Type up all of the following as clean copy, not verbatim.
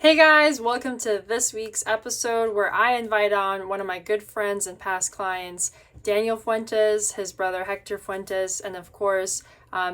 Hey guys, welcome to this week's episode where I invite on one of my good friends and past clients, Daniel Fuentes, his brother Hector Fuentes, and of course,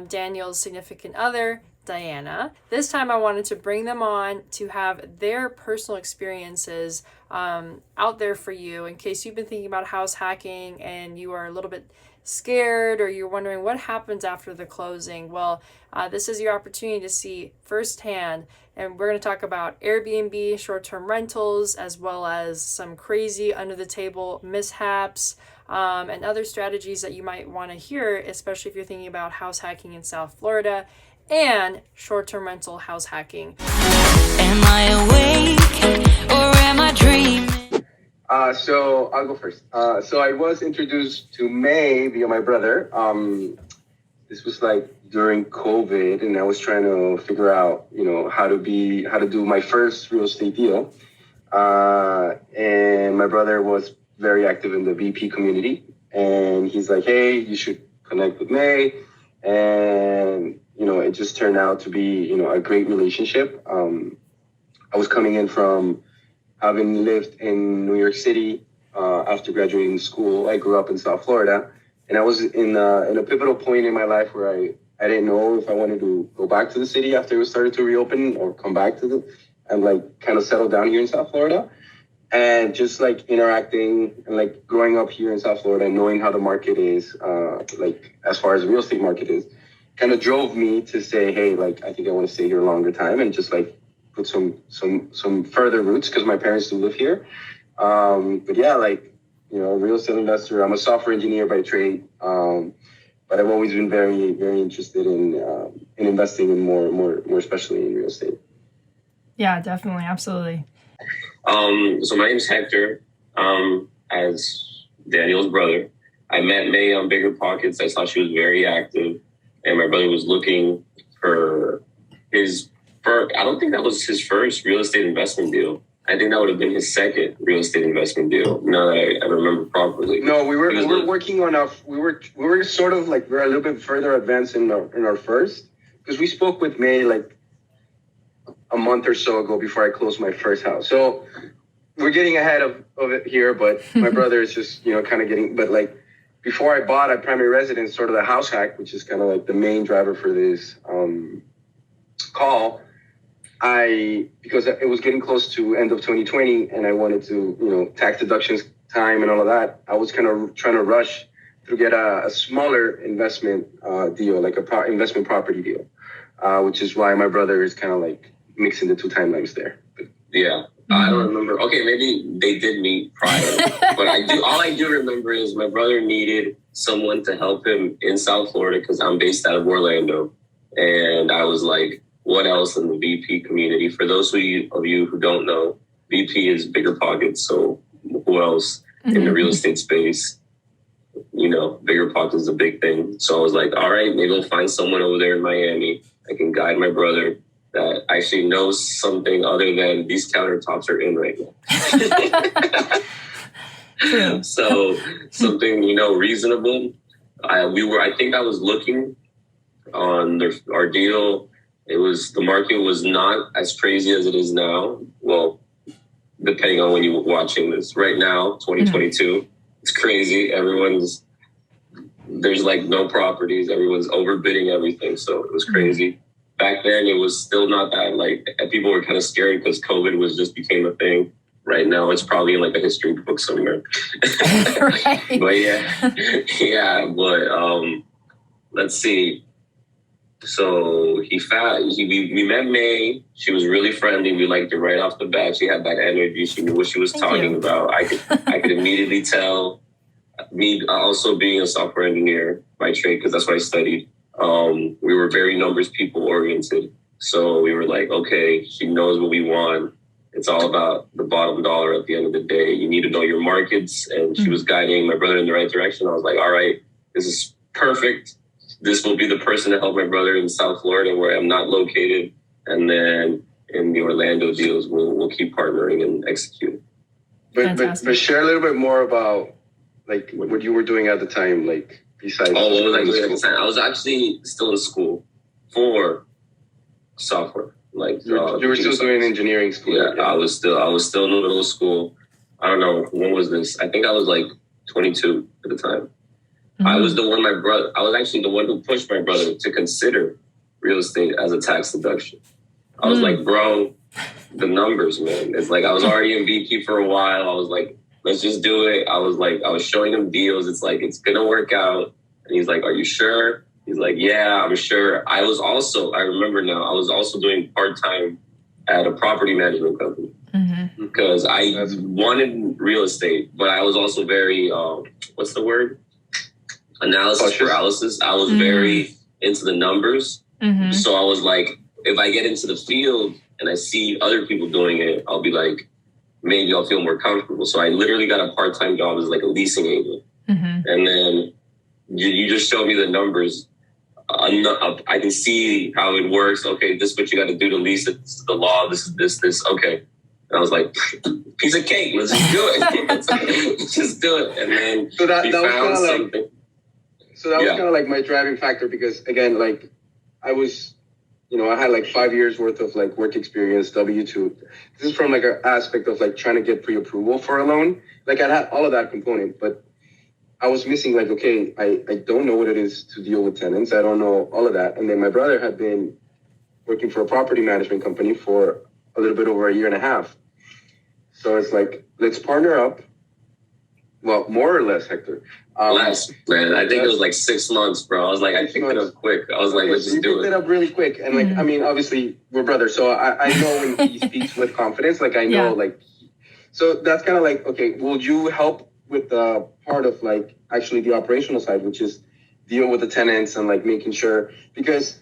Daniel's significant other, Diana. This time I wanted to bring them on to have their personal experiences out there for you in case you've been thinking about house hacking and you are a little bit scared or you're wondering what happens after the closing. Well, this is your opportunity to see firsthand, and we're going to talk about Airbnb, short-term rentals, as well as some crazy under-the-table mishaps and other strategies that you might want to hear, especially if you're thinking about house hacking in South Florida and short-term rental house hacking. Am I awake or am I dreaming? So I'll go first. So I was introduced to May via my brother. This was like during COVID, and I was trying to figure out, how to do my first real estate deal. And my brother was very active in the VP community, and he's like, "Hey, you should connect with May." And it just turned out to be, a great relationship. I was coming in from having lived in New York City after graduating school. I grew up in South Florida, and I was in a pivotal point in my life where I didn't know if I wanted to go back to the city after it was started to reopen or come back to and kind of settle down here in South Florida. And just like interacting and like growing up here in South Florida and knowing how the market is, as far as the real estate market is, kind of drove me to say, hey, I think I want to stay here a longer time and just put some further roots because my parents do live here. But yeah, real estate investor. I'm a software engineer by trade, but I've always been very, very interested in investing in more especially in real estate. Yeah, definitely, absolutely. So my name is Hector. As Daniel's brother, I met May on Bigger Pockets. I saw she was very active, and my brother was looking for I don't think that was his first real estate investment deal. I think that would have been his second real estate investment deal. Now that I remember properly. No, we were working on we were sort of we're a little bit further advanced in our first, because we spoke with May a month or so ago before I closed my first house. So we're getting ahead of it here, but my brother is just kind of getting. But before I bought a primary residence, sort of the house hack, which is kind of the main driver for this call. Because it was getting close to end of 2020 and I wanted to, tax deductions time and all of that, I was kind of trying to rush to get a smaller investment deal, like investment property deal, which is why my brother is kind of mixing the two timelines there. But, yeah, I don't remember. Okay, maybe they did meet prior, but all I do remember is my brother needed someone to help him in South Florida because I'm based out of Orlando. And I was like, what else in the VP community? For those of you who don't know, VP is Bigger Pockets. So who else in the real estate space? Bigger Pockets is a big thing. So I was like, all right, maybe I'll find someone over there in Miami. I can guide my brother that actually knows something other than these countertops are in right now. So something, reasonable. I think I was looking on our deal. The market was not as crazy as it is now. Well, depending on when you're watching this. Right now, 2022, it's crazy. There's no properties. Everyone's overbidding everything. So it was crazy. Back then, it was still not that, people were kind of scared because COVID just became a thing. Right now, it's probably in a history book somewhere. Right. But let's see. So we met May. She was really friendly. We liked her right off the bat. She had that energy. She knew what she was talking about. I could immediately tell. Me also being a software engineer by trade, because that's what I studied. We were very numbers people oriented. So we were like, okay, she knows what we want. It's all about the bottom dollar at the end of the day. You need to know your markets. And she was guiding my brother in the right direction. I was like, all right, this is perfect. This will be the person to help my brother in South Florida where I'm not located. And then in the Orlando deals, we'll keep partnering and execute. But share a little bit more about what you were doing at the time, besides. Oh, what was I doing at the time? I was actually still in school for software. Like you were still doing engineering school. Yeah, I was still in the middle of school. I don't know, when was this? I think I was like 22 at the time. I was actually the one who pushed my brother to consider real estate as a tax deduction. I was like, bro, the numbers, man. It's like I was already in VP for a while. I was like, let's just do it. I was showing him deals. It's like, it's gonna work out. And he's like, are you sure? He's like, yeah, I'm sure. I remember now, I was also doing part-time at a property management company because I wanted real estate, but I was also very, what's the word? Analysis paralysis. I was very into the numbers. So I was like, if I get into the field and I see other people doing it, I'll be like, maybe I'll feel more comfortable. So I literally got a part-time job as like a leasing agent. And then you just showed me the numbers. I can see how it works. Okay, this is what you got to do to lease it. This is the law. This is this. Okay. And I was like, piece of cake. Let's just do it. Let's just do it. And then so that was kind of something. So that was kind of like my driving factor because, again, like I was, I had like 5 years worth of like work experience, W-2. This is from like an aspect of like trying to get pre-approval for a loan. Like I had all of that component, but I was missing like, okay, I don't know what it is to deal with tenants. I don't know all of that. And then my brother had been working for a property management company for a little bit over a year and a half. So it's like, let's partner up. Well, more or less, Hector. Less, man. I think it was like 6 months, bro. I was like, I picked it up quick. I was like, let's just do it. You picked it up really quick. And like, I mean, obviously, we're brothers. So I know when he speaks with confidence, like I know, like, so that's kind of like, okay, will you help with the part of like actually the operational side, which is deal with the tenants and like making sure, because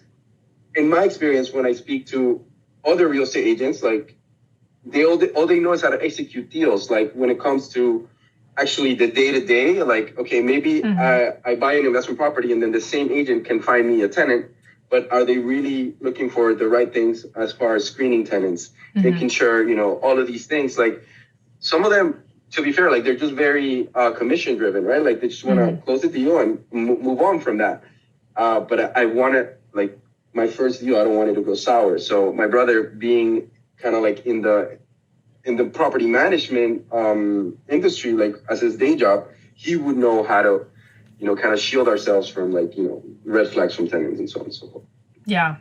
in my experience, when I speak to other real estate agents, like all they know is how to execute deals. Like when it comes to actually the day-to-day, like, okay, maybe I buy an investment property and then the same agent can find me a tenant, but are they really looking for the right things as far as screening tenants, making sure, all of these things, like some of them, to be fair, like they're just very commission driven, right? Like they just want to close the deal and move on from that. But I want to, like my first deal, I don't want it to go sour. So my brother being kind of like in the property management industry, like as his day job, he would know how to, kind of shield ourselves from like, red flags from tenants and so on and so forth. Yeah.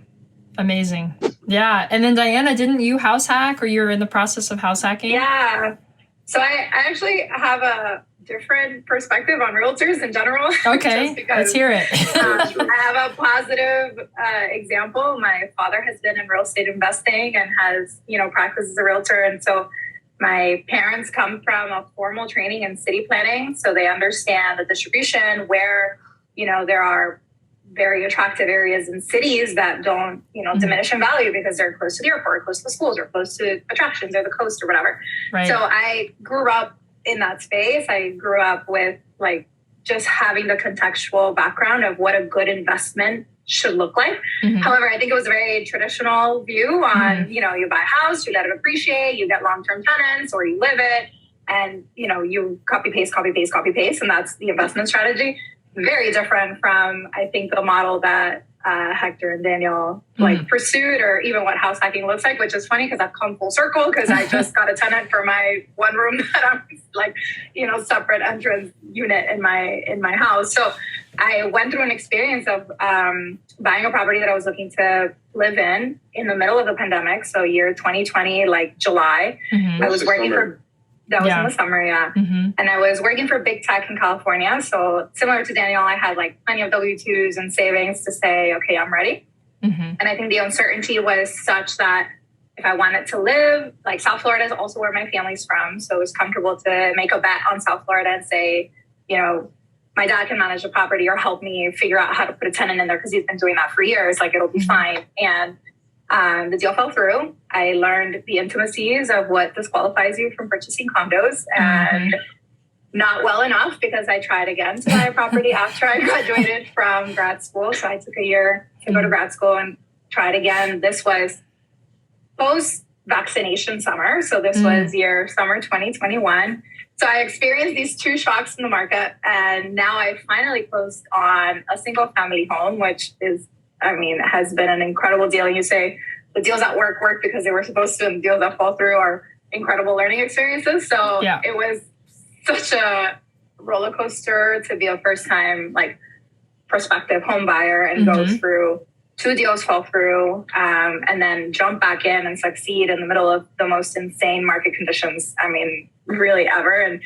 Amazing. Yeah. And then Diana, didn't you house hack or you're in the process of house hacking? Yeah. So I actually have a different perspective on realtors in general. Okay, let's hear it. I have a positive example. My father has been in real estate investing and has, practiced as a realtor. And so my parents come from a formal training in city planning. So they understand the distribution where, there are very attractive areas in cities that don't, diminish in value because they're close to the airport, close to the schools, or close to attractions or the coast or whatever. Right. So I grew up in that space. I grew up with like just having the contextual background of what a good investment should look like. However, I think it was a very traditional view on, you buy a house, you let it appreciate, you get long-term tenants or you live it and, you copy, paste. And that's the investment strategy. Very different from, I think, the model that Hector and Daniel pursued, or even what house hacking looks like, which is funny because I've come full circle because I just got a tenant for my one room that I'm like, separate entrance unit in my house. So I went through an experience of buying a property that I was looking to live in the middle of the pandemic. So year 2020, like July, I was working for. That was in the summer, And I was working for big tech in California. So similar to Daniel, I had like plenty of W-2s and savings to say, okay, I'm ready. And I think the uncertainty was such that if I wanted to live, like South Florida is also where my family's from. So it was comfortable to make a bet on South Florida and say, my dad can manage the property or help me figure out how to put a tenant in there because he's been doing that for years. Like it'll be fine. And the deal fell through. I learned the intimacies of what disqualifies you from purchasing condos and not well enough because I tried again to buy a property after I graduated from grad school. So I took a year to go to grad school and tried again. This was post-vaccination summer. So this was summer 2021. So I experienced these two shocks in the market. And now I finally closed on a single family home, which is, has been an incredible deal. And you say, the deals that work because they were supposed to, and the deals that fall through are incredible learning experiences. So it was such a roller coaster to be a first time like prospective home buyer and go through 2 deals fall through, and then jump back in and succeed in the middle of the most insane market conditions. I mean, really ever. And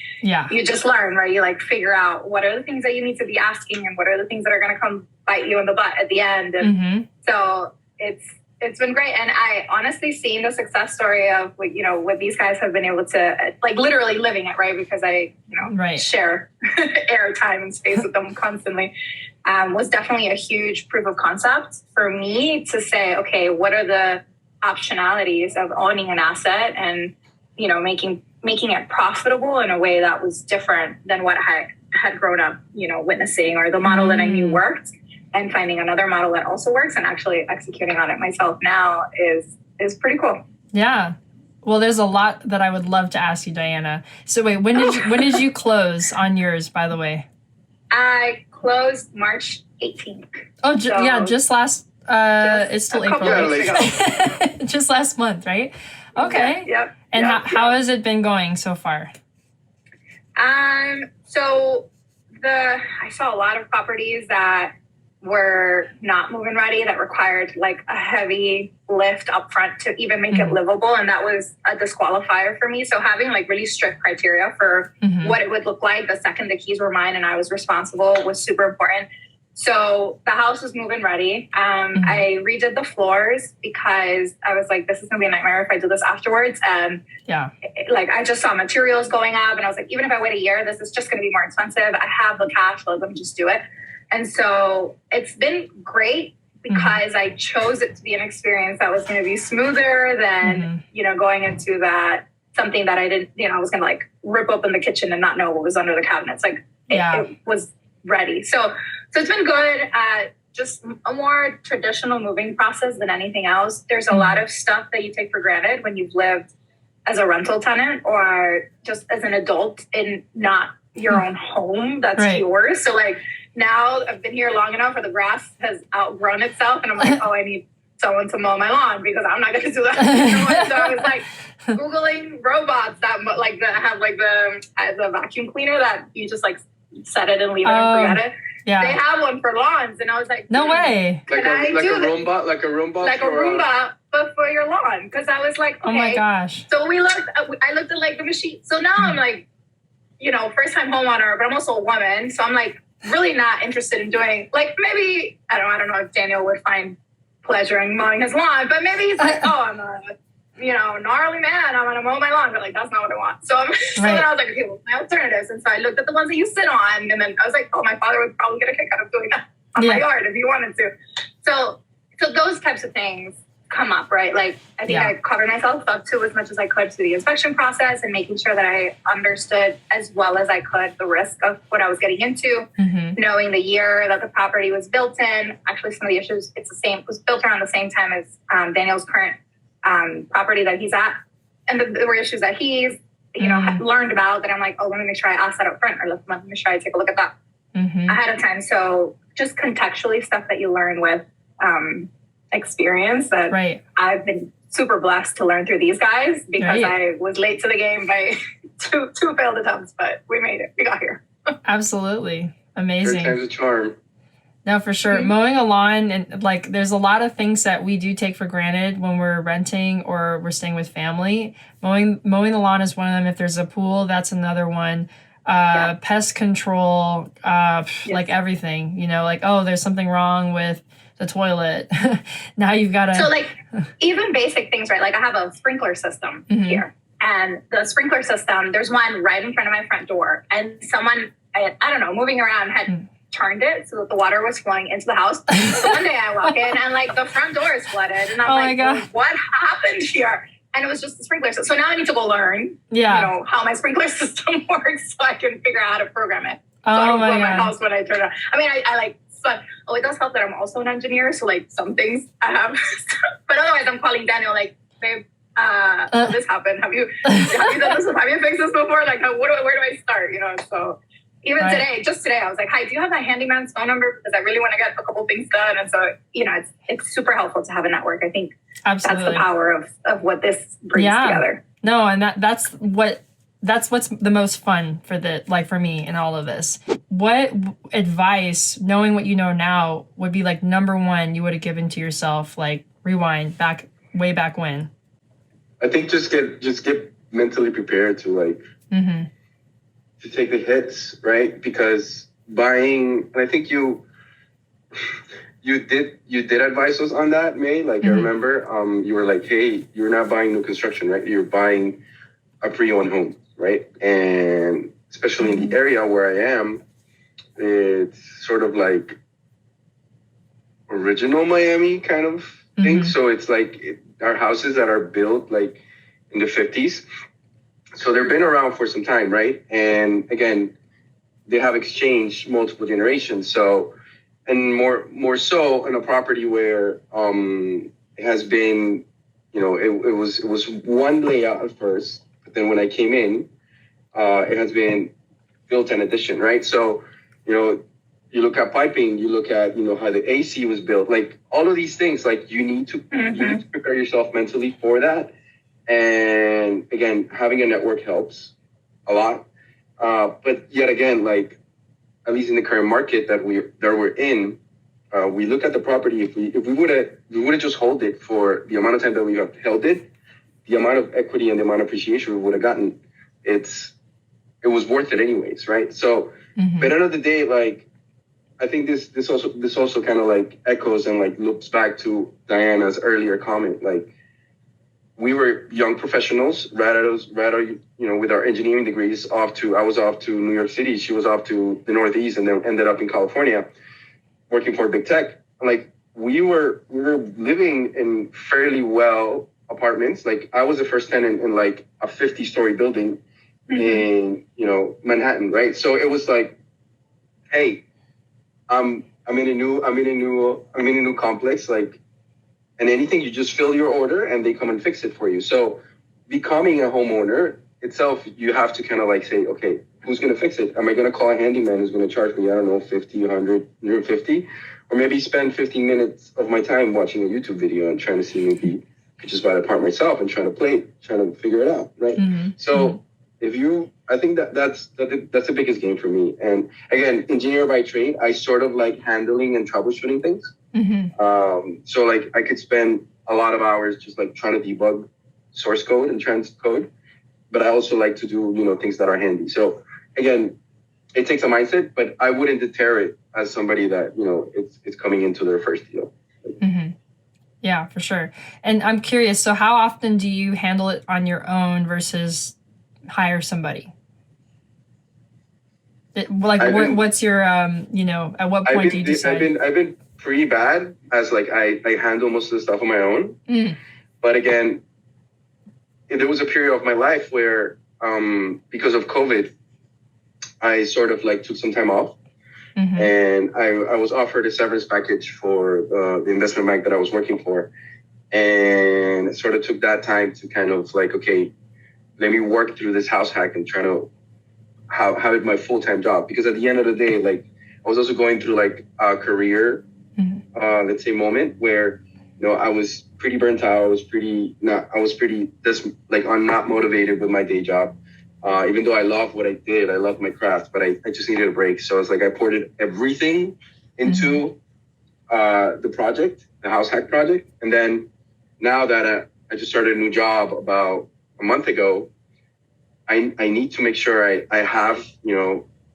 you just learn, right? You like figure out what are the things that you need to be asking and what are the things that are going to come bite you in the butt at the end. And so it's been great. And I honestly seen the success story of what, you know, what these guys have been able to like literally living it, right? Because I, you know, share airtime and space with them constantly. Was definitely a huge proof of concept for me to say, okay, what are the optionalities of owning an asset and, you know, making it profitable in a way that was different than what I had grown up, you know, witnessing, or the model that I knew worked, and finding another model that also works and actually executing on it myself now is pretty cool. Yeah. Well, there's a lot that I would love to ask you, Diana. So wait, when did you close on yours, by the way? I closed March 18th. Oh, just last, it's still April. Just last month, right? Okay. Yep. And how has it been going so far? So I saw a lot of properties that were not move-in ready, that required like a heavy lift up front to even make it livable. And that was a disqualifier for me. So having like really strict criteria for what it would look like the second the keys were mine and I was responsible was super important. So the house was move-in ready. I redid the floors because I was like, this is gonna be a nightmare if I do this afterwards. And like I just saw materials going up and I was like, even if I wait a year, this is just gonna be more expensive. I have the cash flow, let me just do it. And so it's been great because I chose it to be an experience that was going to be smoother than, you know, going into that something that I didn't, you know, I was going to like rip open the kitchen and not know what was under the cabinets. Like it was ready. So it's been good. Just a more traditional moving process than anything else. There's a lot of stuff that you take for granted when you've lived as a rental tenant or just as an adult in not your own home that's yours. So like, now I've been here long enough where the grass has outgrown itself and I'm like, oh, I need someone to mow my lawn because I'm not going to do that. So I was like Googling robots that like have like the vacuum cleaner that you just like set it and leave it and forget it. Yeah. They have one for lawns. And I was like, no way. Like a Roomba? Like a Roomba, but for your lawn. Because I was like, okay. Oh my gosh. So I looked at like the machine. So now I'm like, you know, first time homeowner, but I'm also a woman. So I'm like, really not interested in doing, like, maybe, I don't know if Daniel would find pleasure in mowing his lawn, but maybe he's like, oh, I'm a, you know, gnarly man, I'm going to mow my lawn, but like, that's not what I want. So then I was like, okay, well, my alternatives. And so I looked at the ones that you sit on, and then I was like, oh, my father would probably get a kick out of doing that on my yard if he wanted to. So those types of things come up, right? Like, I think I covered myself up to as much as I could to the inspection process and making sure that I understood as well as I could the risk of what I was getting into, knowing the year that the property was built in. Actually, some of the issues, it was built around the same time as Daniel's current property that he's at. And there were issues that he's, you know, had learned about that I'm like, oh, let me make sure I ask that up front, or let me try to take a look at that ahead of time. So just contextually stuff that you learn with experience that I've been super blessed to learn through these guys because I was late to the game by two failed attempts, but we made it. We got here. Absolutely. Amazing. Third time's a charm. No, for sure. Mowing a lawn, and like there's a lot of things that we do take for granted when we're renting or we're staying with family. Mowing the lawn is one of them. If there's a pool, that's another one. Pest control, like everything, you know, like, oh, there's something wrong with the toilet. Now you've got to. So like even basic things, right? Like I have a sprinkler system here, and the sprinkler system, there's one right in front of my front door, and someone, I don't know, moving around had turned it so that the water was flowing into the house. So one day I walk in and like the front door is flooded, and I'm well, what happened here? And it was just the sprinkler system. So now I need to go learn, you know, how my sprinkler system works so I can figure out how to program it. So I can blow my house when I turn it on. I mean, I like, but it does help that I'm also an engineer. So like some things I have, but otherwise I'm calling Daniel like, babe, this happened. Have you done this? Have you fixed this before? Like, where do I start? You know, so even just today, I was like, hi, do you have my handyman's phone number? Because I really want to get a couple things done. And so, you know, it's super helpful to have a network. I think Absolutely. That's the power of what this brings together. No, and that's what's the most fun for me in all of this. What advice, knowing what you know now, would be like number one you would have given to yourself, like rewind way back when? I think just get mentally prepared to to take the hits, right? Because buying, and I think you did advise us on that, May. Like I remember, you were like, hey, you're not buying new construction, right? You're buying a pre-owned home, right? And especially in the area where I am, it's sort of like original Miami kind of thing. So it's like our houses that are built like in the 50s. So they've been around for some time, right? And again, they have exchanged multiple generations. So, and more so in a property where it has been, it was one layout at first, but then when I came in, it has been built an addition, right? So, you look at piping, you look at, how the AC was built, like all of these things, like you need to prepare yourself mentally for that. And again, having a network helps a lot. But yet again, like at least in the current market that we're in, we look at the property. If we would have just held it for the amount of time that we have held it, the amount of equity and the amount of appreciation we would have gotten, it was worth it anyways, right? So, but at the end of the day, like I think this also kind of like echoes and like looks back to Diana's earlier comment, like. We were young professionals, rather, with our engineering degrees, I was off to New York City. She was off to the Northeast, and then ended up in California, working for big tech. Like we were living in fairly well apartments. Like I was the first tenant in like a 50-story building in Manhattan, right? So it was like, hey, I'm in a new complex, like. And anything, you just fill your order and they come and fix it for you. So becoming a homeowner itself, you have to kind of like say, okay, who's going to fix it? Am I going to call a handyman who's going to charge me, I don't know, 50, 100, 150? Or maybe spend 15 minutes of my time watching a YouTube video and trying to see maybe I could just buy the part myself and trying to figure it out, right? So I think that's the biggest game for me. And again, engineer by trade, I sort of like handling and troubleshooting things. So like I could spend a lot of hours just like trying to debug source code and transcode, but I also like to do, things that are handy. So again, it takes a mindset, but I wouldn't deter it as somebody that, it's coming into their first deal. Yeah, for sure. And I'm curious, so how often do you handle it on your own versus hire somebody? What's your, at what point do you decide? I've been pretty bad as like I handle most of the stuff on my own. But again, there was a period of my life where because of COVID, I sort of like took some time off. And I was offered a severance package for the investment bank that I was working for. And I sort of took that time to kind of like, okay, let me work through this house hack and try to have it my full-time job. Because at the end of the day, like I was also going through like a career let's say moment where I was pretty burnt out. I'm not motivated with my day job, even though I love what I did. I love my craft, but I just needed a break. So it's like I poured everything into the project, the house hack project. And then now that I just started a new job about a month ago, I need to make sure I have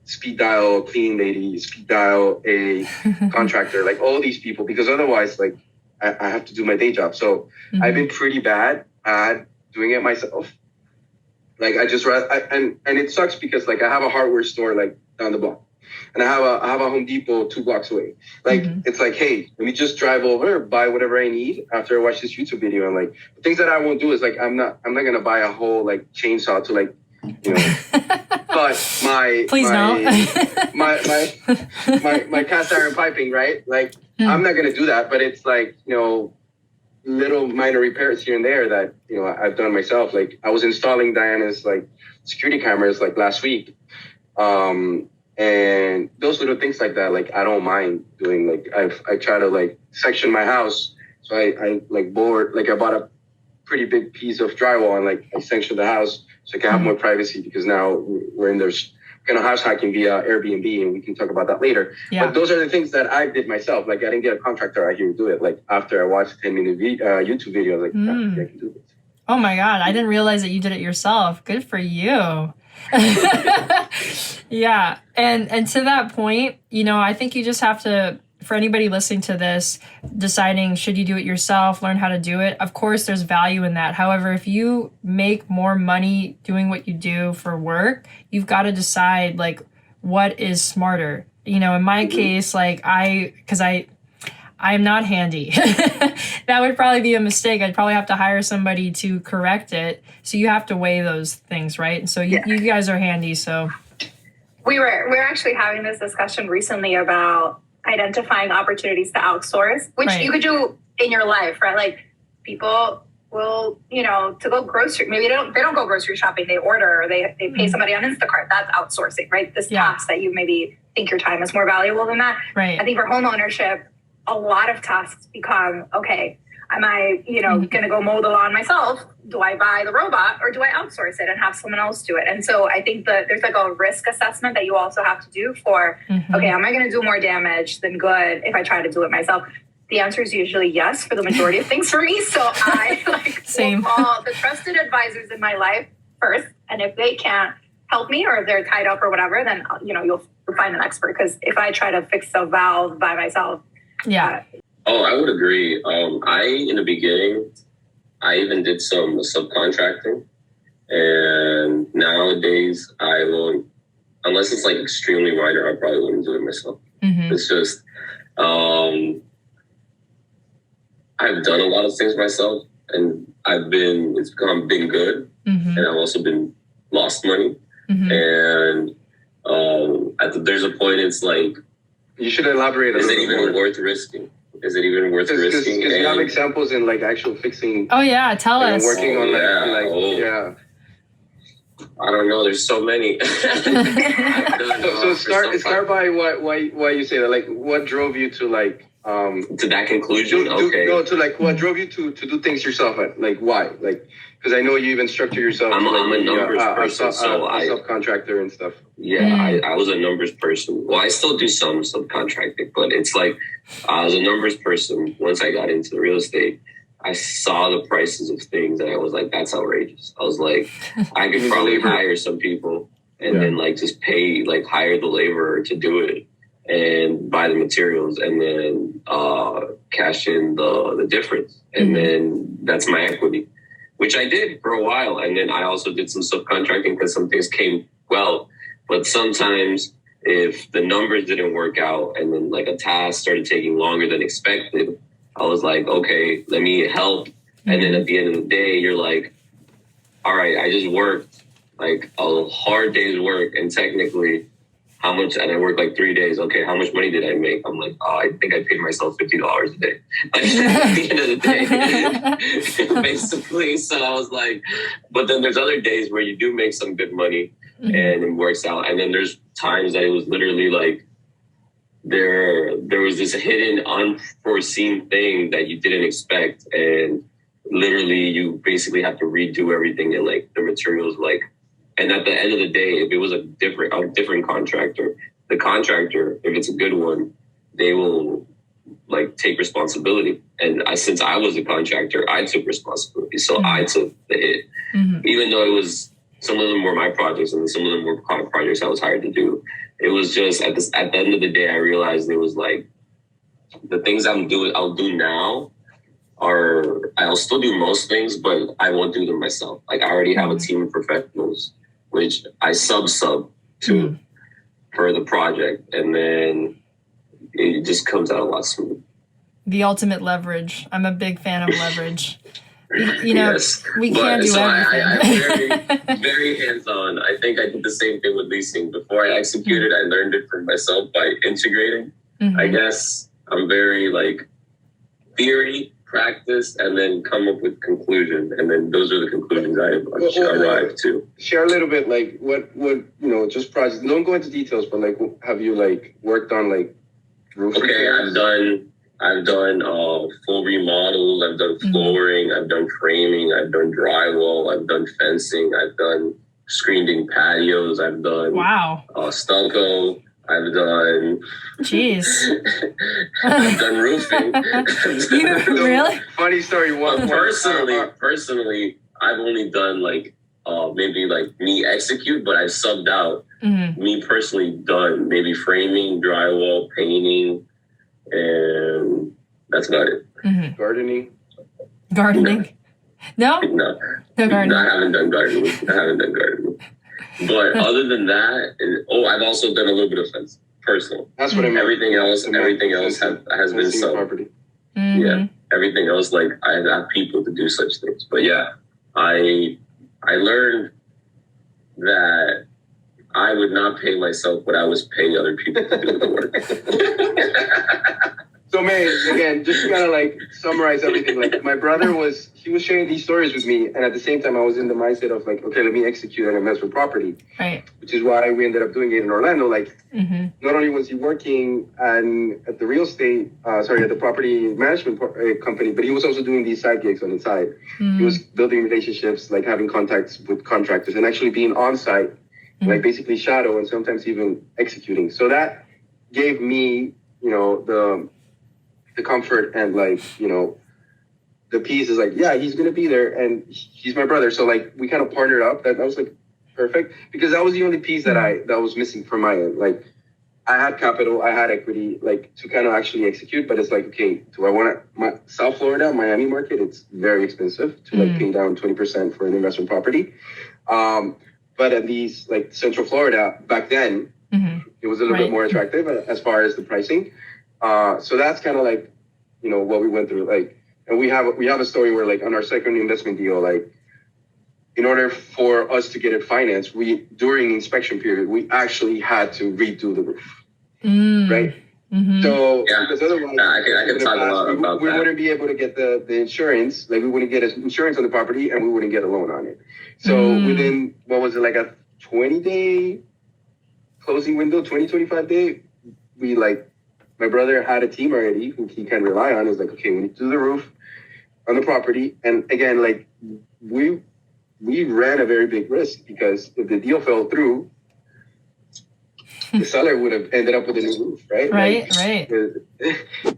speed dial a cleaning lady, speed dial a contractor, like all these people, because otherwise, like, I have to do my day job. So I've been pretty bad at doing it myself. Like and it sucks because like I have a hardware store like down the block, and I have a Home Depot 2 blocks away. Like it's like, hey, let me just drive over, buy whatever I need after I watch this YouTube video. And like the things that I won't do is like I'm not gonna buy a whole like chainsaw to like but my cast iron piping, right? Like I'm not gonna do that, but it's like little minor repairs here and there that I've done myself. Like I was installing Diana's like security cameras like last week, and those little things like that, like I don't mind doing. Like I try to like section my house So I like bored, like I bought a pretty big piece of drywall and like I sanctioned the house so I can have more privacy because now we're in there's kind of house hacking via Airbnb and we can talk about that later. Yeah. But those are the things that I did myself. Like I didn't get a contractor out here to do it. Like after I watched a 10-minute YouTube video, I was like, yeah, I can do this. Oh my God, I didn't realize that you did it yourself. Good for you. Yeah. And to that point, you know, I think you just have to, for anybody listening to this, deciding should you do it yourself, learn how to do it. Of course, there's value in that. However, if you make more money doing what you do for work, you've got to decide like what is smarter. You know, in my case, like I'm not handy. That would probably be a mistake. I'd probably have to hire somebody to correct it. So you have to weigh those things, right? And so you guys are handy. So we're actually having this discussion recently about identifying opportunities to outsource, which you could do in your life, right? Like people will, you know, to go grocery, maybe they don't go grocery shopping, they order, or they pay somebody on Instacart. That's outsourcing, right? This task that you maybe think your time is more valuable than that. Right. I think for home ownership, a lot of tasks become, okay, am I, you know, going to go mow the lawn myself? Do I buy the robot or do I outsource it and have someone else do it? And so I think that there's like a risk assessment that you also have to do for, okay, am I going to do more damage than good if I try to do it myself? The answer is usually yes for the majority of things for me. So I will call the trusted advisors in my life first. And if they can't help me or if they're tied up or whatever, then, you know, you'll find an expert. Because if I try to fix a valve by myself, Oh, I would agree. In the beginning, I even did some subcontracting. And nowadays, I won't, unless it's like extremely minor, I probably wouldn't do it myself. It's just, I've done a lot of things myself and it's been good. And I've also been lost money. And there's a point it's like, you should elaborate a little bit more. Is it even worth risking? Because you have examples in like actual fixing. Oh yeah, tell us. Working on I don't know. There's so many. So start by why you say that. Like, what drove you to like to that conclusion? What drove you to do things yourself? Like why? Like, because I know you even structure yourself. I'm a numbers person, so I subcontractor and stuff. Yeah, I was a numbers person. Well, I still do some subcontracting, but it's like I was a numbers person. Once I got into the real estate, I saw the prices of things and I was like, that's outrageous. I was like, I could probably hire some people and then like just pay, like hire the laborer to do it and buy the materials and then cash in the difference. And then that's my equity, which I did for a while. And then I also did some subcontracting because some things came well. But sometimes if the numbers didn't work out and then like a task started taking longer than expected, I was like, okay, let me help. And then at the end of the day, you're like, all right, I just worked like a hard day's work. And technically, how much, and I worked like 3 days. Okay, how much money did I make? I'm like, oh, I think I paid myself $50 a day. Like, at the end of the day, basically. So I was like, but then there's other days where you do make some good money and it works out. And then there's times that it was literally like, there was this hidden, unforeseen thing that you didn't expect. And literally you basically have to redo everything and like the materials, like, and at the end of the day, if it was a different contractor, the contractor, if it's a good one, they will like take responsibility. And since I was a contractor, I took responsibility. So I took the hit, even though it was, some of them were my projects and some of them were projects I was hired to do. It was just at the end of the day, I realized it was like the things I'll do now I'll still do most things, but I won't do them myself. Like I already have a team of professionals, which I sub to for the project. And then it just comes out a lot smoother. The ultimate leverage. I'm a big fan of leverage. You know, we can't do everything. I'm very hands-on. I think I did the same thing with leasing. Before I executed, I learned it for myself by integrating. I guess I'm very like theory, practice, and then come up with conclusion. And then those are the conclusions I arrived to. Share a little bit, like what just projects. Don't go into details, but like, have you like worked on like roof repairs? I've done I've done full remodels. I've done flooring. I've done framing. I've done drywall. I've done fencing. I've done screened-in patios. I've done stucco. I've done. Jeez. I've done roofing. You really? Funny story. Personally, I've only done like maybe like me execute, but I've subbed out. Me personally done maybe framing, drywall, painting, and that's about it. Gardening. No? No gardening. I haven't done gardening. But other than that, I've also done a little bit of fence, personal. That's what I mean. Everything else has been sub. Property. Yeah, everything else, like I have people to do such things. But yeah, I learned that I would not pay myself what I was paying other people to do the work. So, man, again, just to kind of like summarize everything, like my brother he was sharing these stories with me. And at the same time, I was in the mindset of like, okay, let me execute an investment property. Right. Which is why we ended up doing it in Orlando. Like, not only was he working at the real estate, at the property management company, but he was also doing these side gigs on the side. He was building relationships, like having contacts with contractors and actually being on site, like basically shadow and sometimes even executing. So that gave me, the comfort and like, the piece is like, yeah, he's going to be there and he's my brother. So like we kind of partnered up. That was like perfect because that was the only piece that was missing from my end. Like I had capital, I had equity, like to kind of actually execute, but it's like, okay, do I want to, South Florida, Miami market, it's very expensive to like pay down 20% for an investment property. But at least like Central Florida back then, it was a little bit more attractive as far as the pricing. So that's kind of like, what we went through. Like, and we have a story where like on our second investment deal, like in order for us to get it financed, during inspection period, we actually had to redo the roof. Right. So because otherwise, I can talk a lot about we that. wouldn't be able to get the insurance. Like we wouldn't get insurance on the property and we wouldn't get a loan on it. So within, what was it, like a 20-day closing window, 25 day, my brother had a team already who he can rely on. It was like, okay, we need to do the roof on the property. And again, like we ran a very big risk because if the deal fell through, the seller would have ended up with a new roof, right? Right.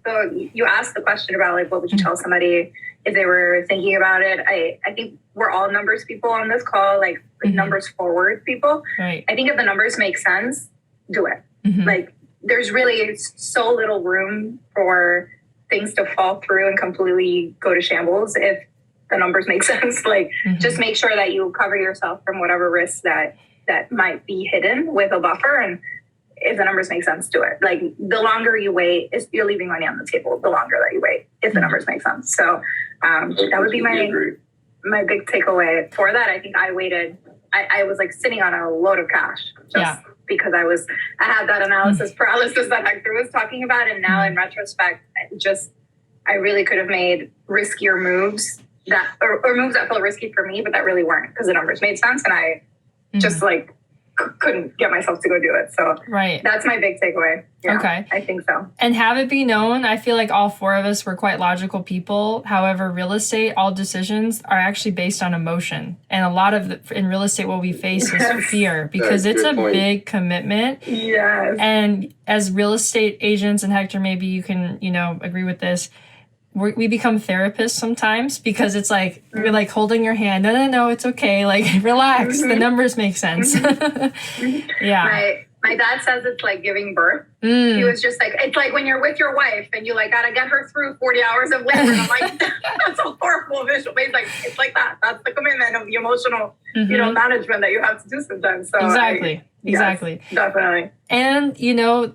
So you asked the question about like, what would you tell somebody if they were thinking about it? I think we're all numbers people on this call, like numbers forward people. Right. I think if the numbers make sense, do it. Like there's really so little room for things to fall through and completely go to shambles if the numbers make sense. Like just make sure that you cover yourself from whatever risks that might be hidden with a buffer. And if the numbers make sense, do it. Like the longer you wait, you're leaving money on the table. The longer that you wait, if the numbers make sense. So that would be my big takeaway for that. I think I waited. I was like sitting on a load of cash just because I had that analysis paralysis that Hector was talking about. And now in retrospect, I really could have made riskier moves or moves that felt risky for me, but that really weren't because the numbers made sense. And I just like couldn't get myself to go do it. So that's my big takeaway. Yeah, okay. I think so. And have it be known, I feel like all four of us were quite logical people. However, real estate, all decisions are actually based on emotion. And a lot of in real estate, what we face is fear because it's a big commitment. Yes. And as real estate agents, and Hector, maybe you can, agree with this, we become therapists sometimes because it's like we're like holding your hand. No, it's okay. Like relax. The numbers make sense. Yeah. My dad says it's like giving birth. He was just like, it's like when you're with your wife and you like gotta get her through 40 hours of labor. And I'm like, that's a horrible visual. But it's like that. That's the commitment of the emotional, management that you have to do sometimes. So Exactly. Yes, definitely. And,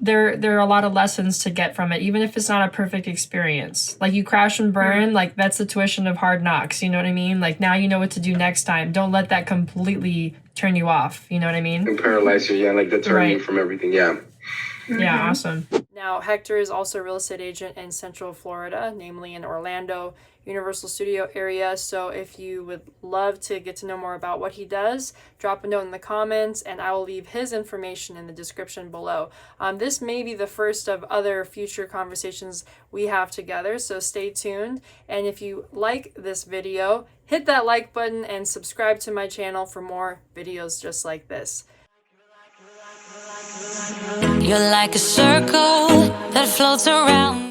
there are a lot of lessons to get from it, even if it's not a perfect experience. Like you crash and burn, like that's the tuition of hard knocks. You know what I mean? Like now you know what to do next time. Don't let that completely turn you off. You know what I mean? And paralyze you, like deter you from everything. Yeah. Yeah, awesome. Now, Hector is also a real estate agent in Central Florida, namely in Orlando. Universal Studio area. So if you would love to get to know more about what he does, drop a note in the comments, and I will leave his information in the description below. This may be the first of other future conversations we have together, so stay tuned. And if you like this video, hit that like button and subscribe to my channel for more videos just like this. You're like a circle that floats around.